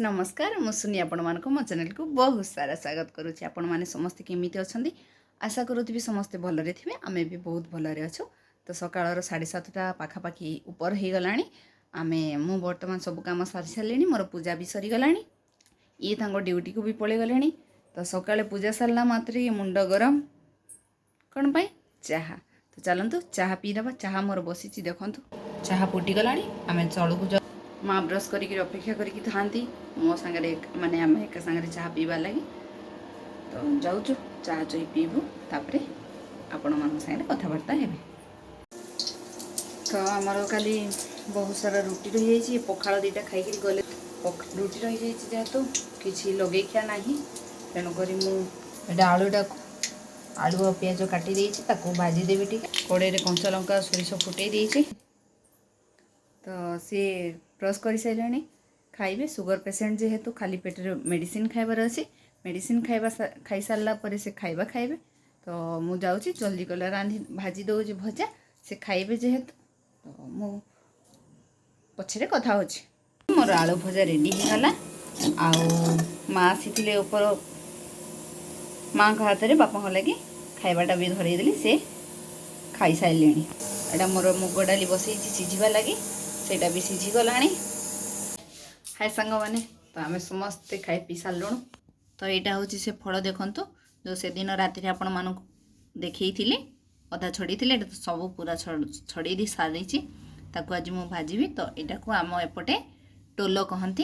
नमस्कार मुसुनी आपण मानक मो चैनल को बहुत सारा स्वागत करुच्ची। आपण माने समस्ते केमिति अछंदी आशा करूथि समस्ते भलरे थिबे। आमे भी बहुत भलरे अछु। तो सकाळर 7:30 पाखापाखि ऊपर हो गलानी। आमे मु वर्तमान सब काम सारी सारलेनी। मोर पूजा भी सरी गलानी। ये तांको ड्यूटी को भी पळे गलेनी। तो सकाळे पूजा सरला मात्र मुंड गरम कौन पाई चाहा। तो चलतु चाहा पीदबा। चाहा मोर बसीची देखंतु चाहा फुटी गलानी। आमे चलू को माँ ब्रश करी अपेक्षा करी थांती मो सांगे माने आम एक सांगे चाह पीवा लगी। तो जाऊँ चाह चई पीबू तापरे आपण मान सांगे कथबार्ता हेबे। तो आमर काली बहुत सारा रुटी रही जाइए। पखाड़ दीटा खाई गले रुटी रही जाइए जेहेतु किसी लगे खिया ना तेणुक मुझे आलूटा आलू और पियाज काटी देती भाजीदेवी टी कड़े कंचा लंका सोरिष फुटे देती। तो सी ब्रश कर सारे खाइबे। सुगर पेसेंट जेहेतु खाली पेटर मेडिसिन खाइबार अच्छे। मेडिसिन खाइबा खाई सारा पर से खाइबा खाइबे। तो मु जाऊँगी जल्दी कले रांधि भाजी दौर भजा से खाइबे जेहेतु। तो मु पछरे कथा होछि। मोर आलू भजा रेडी होगला। आउ माँ आसी ऊपर माँ का हाथ में बापा लगे खाइबाटा भी धरईदेली से खाई सारे। एटा मोर मुग डाली बसई सिझा लगे सेटा भी सिझी गला। हाय सांग मैंने तो आम समस्ते खाई पी सारूँ। तो यहाँ हूँ से फल देखु जो से दिन राति आपण मानक देखी अधा छड़ी थे तो सब पूरा छड़ी दी सारी आज मुझे भाजी। तो यहाँ को आम एपटे टोल कहती।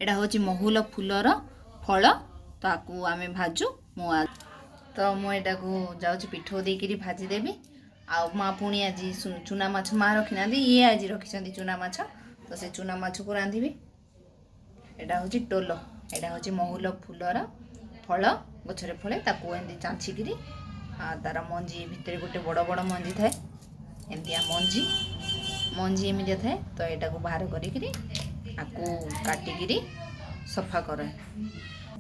यहाँ हूँ महुल फूलर फल तो आम भाजू तो मुझे जाऊँ पिठो देकर भाजीदेवी। आ माँ पुणी आज चूना माछ माँ रखी ना ये आज रखी चूना माछ। तो से चूना माछ को रांधि। यहाँ हूँ टोल। यहाँ हूँ महुल फूलर फल गचरे फले एमती चाँचिकी तार मंजी भितर गोटे बड़ बड़ मंजी थाए एमतिया मंजी एमती थाए। तो यहाँ को बाहर करी काटिकी सफा कर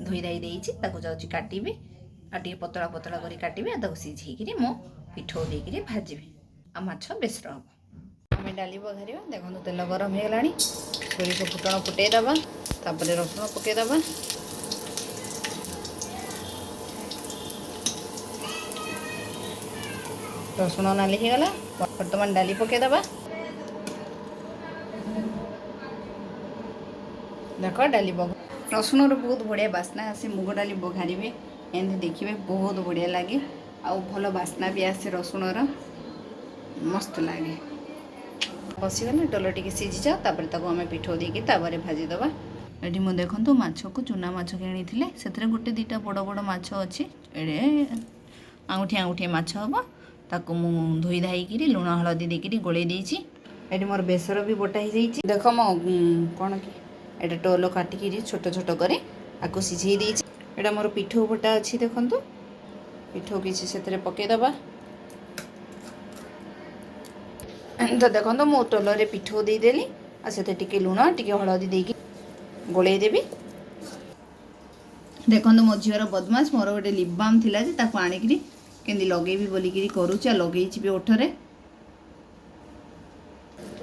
धोई धाई देती जाऊँगी काटि आटे पतला पतला कर काटि सिझे मो पिठो देकर भाजी आ माछ बेसर हम। आम डाली बघार देखो तेल गरम हो गला। सोरिष फुटण फुटेदबा तापर रसुण पकईदबा। रसुण नाली होगला बर्तमान डाली पकईदबा। देख डाली बघ रसुण बहुत बढ़िया बास्ना आसे। मुग डाली बघारे एमती देखिए बहुत बढ़िया लगे। आउ भल बास्ना भी आसे रसुणर मस्त लगे। बसीगले टोल टी सीझी जाओ तापर आम पिठो देकी भाजीदबा। ये मुझे देखो माछ को चूना माछ किणी से गोटे दीटा बड़ बड़ माछ अच्छी आंगुठिया आंगुठिया माछ हम ताकू मु धोई धाई लुण हलदी देकर गोले देती। ये मोर बेसर भी बटा हो जाइए। देख मो कौन कि ये टोल काटिकी छोट छोट करे आपको सीझे देती। यहाँ मोर पिठो बटा अच्छी देखु पिठो किसी से पकईदबा। तो देखो मो टोल पिठो देदेली टे लुण टे हलदी देकी गोले देवी। देखो मो झीर बदमाश मोर गोटे लिप बाम थिला जे ताको आनिकरी केंदी लगेबी बोलिकी करूची लगेइची भी ओठरे।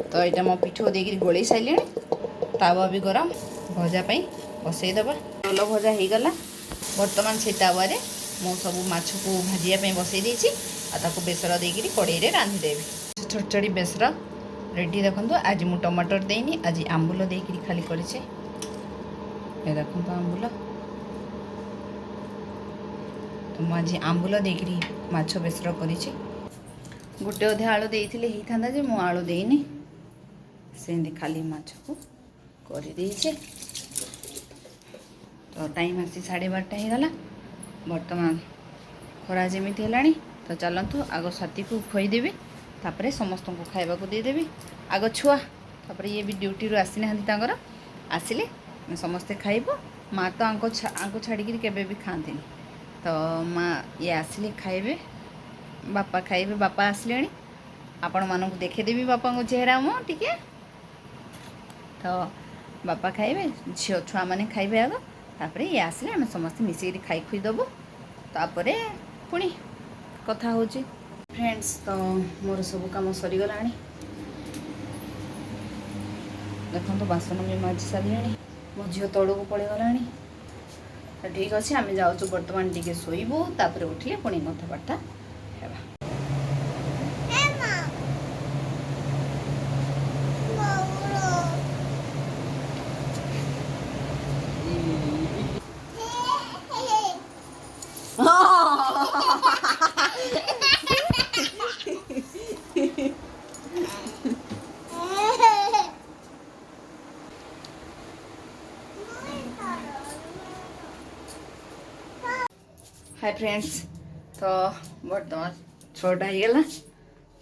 तो यहाँ मो पिठो देकी गोले सारे तावा भी गरम भजा बसईदबा। टोल भजा हो गला। बर्तमान से तावा मो सब माछ को भाजिया बसई देछि आ बेसर देकी कड़े रांधिदेवी। छड़छड़ी बेसर रेडी देखो। आज मु टमाटर देनी आज आंबुल देकी खाली करेछे। ये देखो आंबुल तो मुझे आंबुल देकी माछ बेसर करेछे। गोटे अधे आलू देइथिले ही थांदा जे मु आलू देनी से खाली माछ को कर देछे। तो टाइम आसी 12:30 हो गला। वर्तमान खरा जमीती है। तो चलतु आग साथी को खुईदेवी तापर समस्त को खाइबा को देदेवी। आग छुआ तापर ये भी ड्यूटी रू आसी ना आसिले समस्ते खाइब। माँ तो आंको छाड़ी केबे भी खाती। तो माँ ये आसिले खाइबे बापा खाइबे। बापा आसिले आपण मानक देखेदेवी बापा को चेहरा मो टिके। तो बापा खाइबे झील छुआ मैंने खाइबे आग तापर ये आसिले आम समस्ते मिसिक खाई खुई देबू। तापर पुणी कथा हो फ्रेंड्स। तो मोर सब कम सरीगला। देखो बासन भी माजी सारे मो झील तौक पड़े गलानी। ठीक अच्छे आम जाऊँ बर्तमान टी शोबू तापर उठिले पुणी कथबार्ता हेबा। हाय फ्रेंड्स, तो बर्तमान 6टा होगला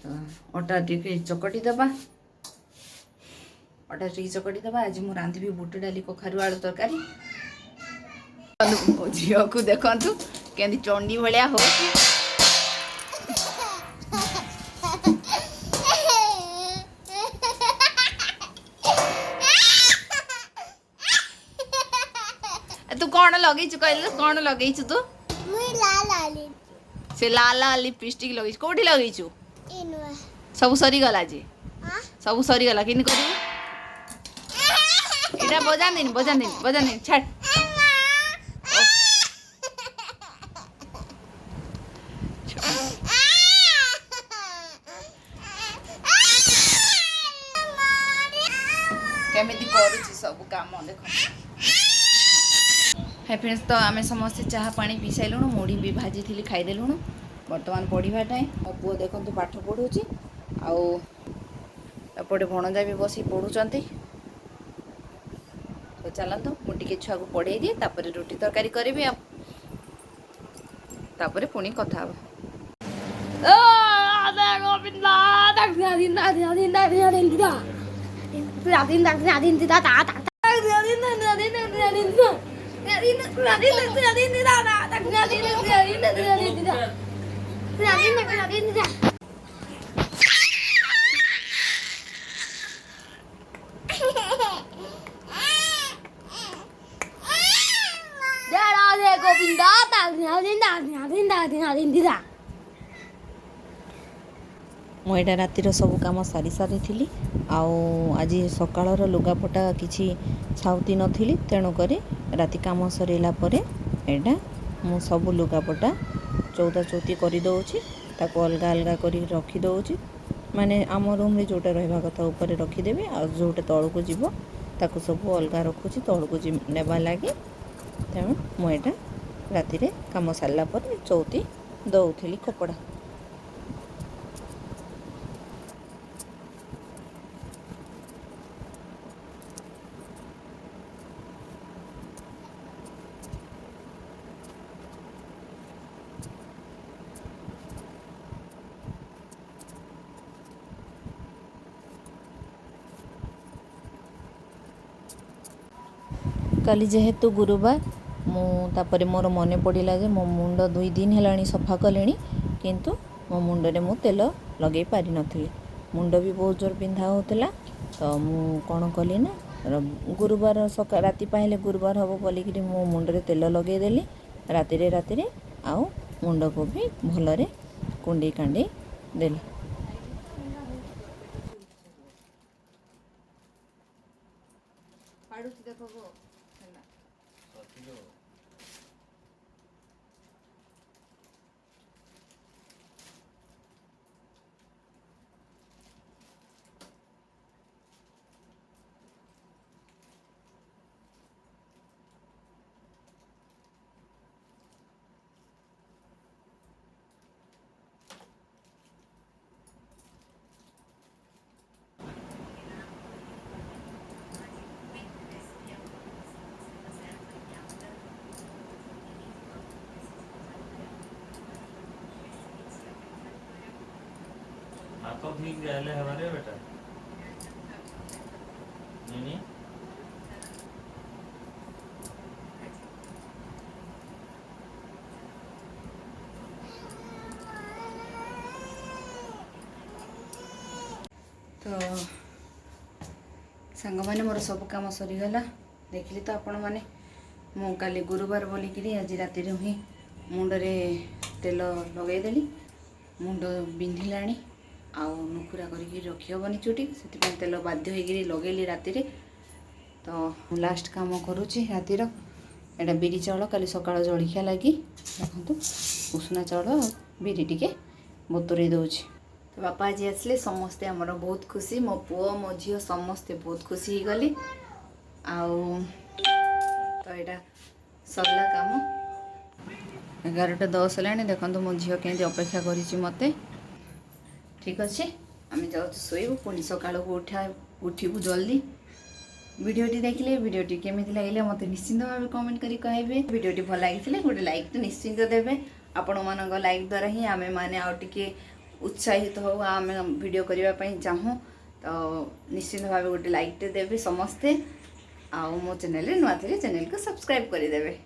तो अटा टी चकटी दबा। अटा टी चकटी दबा। आज मुझे रांधि बुट डाली कखारू आलू तरकारी। झील को देखु केंदी चंडी भाया हो तू कौन लगे कहल कौन लगे तू से लाल लाल लिपस्टिक लगे कौटी लगे सब सरीगला जे सब सरीगला कि कर बजान देनी छाड़ केमिति करूची सब काम देखो। हाय फ्रेंड्स, तो आम समस्ते चाह पानी पी सारूँ। मुढ़ी भी भाजी थी खाईदेलु। बर्तमान पढ़ा टाइम मो पुओ देखो पाठ पढ़ुची आपटे भणजा भी बस पढ़ुंट। तो चलतु मुझे छुआ को पढ़े दिए तापर रुटी तरकारी करी तापर पुणी कथा मुझे रातिर सब कम सारी सारी थी। आज सकाळर लुगापटा किसी साउती नी तेणुक राति कम सरला एटा मु सब लुगापटा चौदा चौती कर दौची ताको अलगा अलगा कर रखीदे। माने आम रूम रे जोटा रहा कथा ऊपर रखीदेवी आ जोटा तौल को जीव ताको सब अलगा रखुची तौल को नेबा लगे। तेणु मुझे राति कम सारा चौती दौली कपड़ा। काली जेहेतु गुरुवार मुझे मोर मन पड़ा जे मो मुंड 2 दिन है सफा कले किंतु मो मुंडे मु तेल लगे पारि नथी। मुंड भी बहुत जोर पिंधा होता। तो मु कौन कली ना गुरुवार सका राति पाइले गुरुवार हम बोलिकी मो मुंडे तेल लगेदेली राति आउ मुंड को भी भलरे कुंडे कांडे देली। तो ठीक गए हमारे बेटा नहीं तो सांग मैंने मोर सब कम सरीगला देखिली तो आपण मैंने मु काली गुरुवार बोलिकी आज राति ही मुंडरे तेल लगेदेली। मुंड बिंधिला आउ नुखुरा करके रखी हेनी चुटी से तेल बाध्य होगी लगेली राति तो लास्ट काम करुँची रातिर एटा बिरी चाउल काली सकाळ जलखिया लगी देखो उषुना चाउल बिरी टिके बतुरे दूची। तो बापा आज आसले समस्ते आमर बहुत खुशी मो पुओ मो झील समस्ते बहुत खुशी हो गली तो यहाँ सरला काम 11:10 है देखो मो झील के अपेक्षा करी मत ठीक अच्छे आम जाऊँ शोबू पुणी सका उठू जल्दी। वीडियोटी देखिले वीडियोटी केमी लगे मत निश्चिंत भाव कमेंट करी कहबे। वीडियोटी भल लगी गोटे लाइक तो निश्चिंत देवे आपण मान लाइक द्वारा ही आमे माने आउ टिके उत्साहित हो आम वीडियो करने चाहूँ तो निश्चिंत भाव गोटे लाइक देवे समस्ते आउ मो चैनल नुआ थे चैनल को सब्सक्राइब करदेवे।